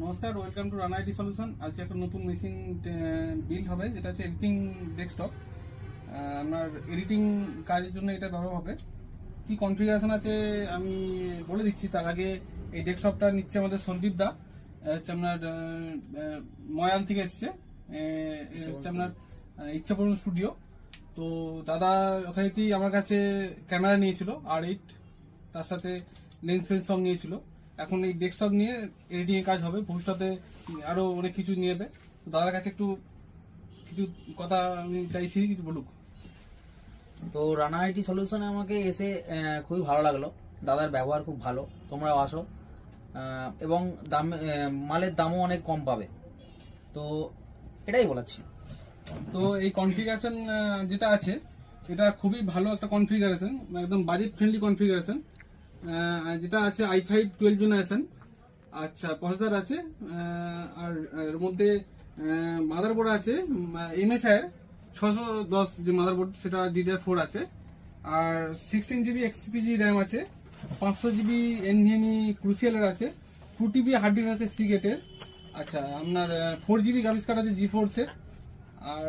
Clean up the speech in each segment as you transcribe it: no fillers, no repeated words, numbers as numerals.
নমস্কার, welcome to Rana IT solution. আজকে একটা নতুন মেশিন বিল্ড হবে, যেটা হচ্ছে এডিটিং ডেস্কটপ। আপনার এডিটিং কাজের জন্য এটা ব্যবহার হবে। কি কনফিগারেশন আছে আমি বলে দিচ্ছি। তার আগে এই ডেস্কটপটা নিচ্ছে আমাদের সন্দীপ দা, হচ্ছে আপনার ময়াল থেকে এসছে। হচ্ছে আপনার ইচ্ছাপূরণ স্টুডিও। তো দাদা যথারীতি আমার কাছে ক্যামেরা নিয়েছিল R8, তার সাথে লেন্স ফেন্স সব নিয়েছিল। এখন এই ডেস্কটপ নিয়ে এডিটিং এর কাজ হবে, ভবিষ্যতে আরো অনেক কিছু নিয়ে যাবে। দাদার কাছে একটু কিছু কথা আমি চাইছি, কিছু বলুক। তো রানা আইটি সলিউশনে আমাকে এসে খুবই ভালো লাগলো। দাদার ব্যবহার খুব ভালো, তোমরাও আসো এবং দাম মালের দামও অনেক কম পাবে। তো এটাই বলাচ্ছি। তো এই কনফিগারেশন যেটা আছে, এটা খুবই ভালো একটা কনফিগারেশন, একদম বাজেট ফ্রেন্ডলি কনফিগারেশন। যেটা আছে i5 12 জেনারেশন। আচ্ছা, প্রসেসর আছে, আর এর মধ্যে মাদারবোর্ড আছে MSI 610 যে মাদারবোর্ড, সেটা DDR4 আছে। আর 16GB XPG র্যাম আছে, 500GB NVMe ক্রুসিয়ালের আছে, 2TB হার্ড ডিস্ক আছে সিগেটের। আচ্ছা, আপনার 4GB গ্রাফিক্স কার্ড আছে GeForce এর। আর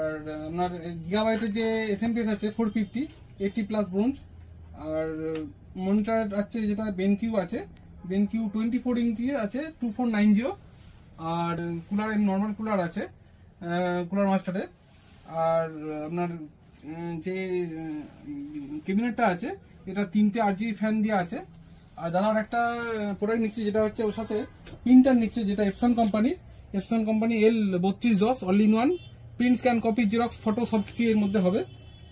আপনার গিগাবাইটের যে SMPS আছে 450 80+ ব্রোঞ্জ। আর মনিটর আছে যেটা বেনকিউ আছে, বেনকিউ 24 ইঞ্চি আছে 2490। আর কুলার নর্মাল কুলার আছে, কুলার মাস্টারের। আর আপনার যে ক্যাবিনেটটা আছে, এটা 3টে RGB ফ্যান দিয়ে আছে। আর দাদার একটা প্রোডাক্ট নিচ্ছে, যেটা হচ্ছে ওর সাথে প্রিন্টার নিচ্ছে, যেটা Epson company L3210 all in one. Print, scan, copy, xerox, photo সবকিছু এর মধ্যে হবে।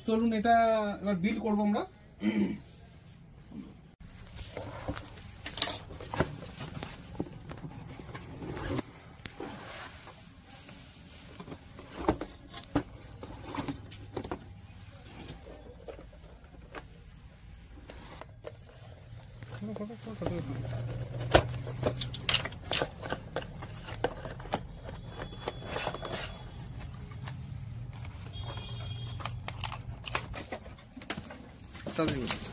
চলুন এটা এবার বিল করবো আমরা। তাড়াতাড়ি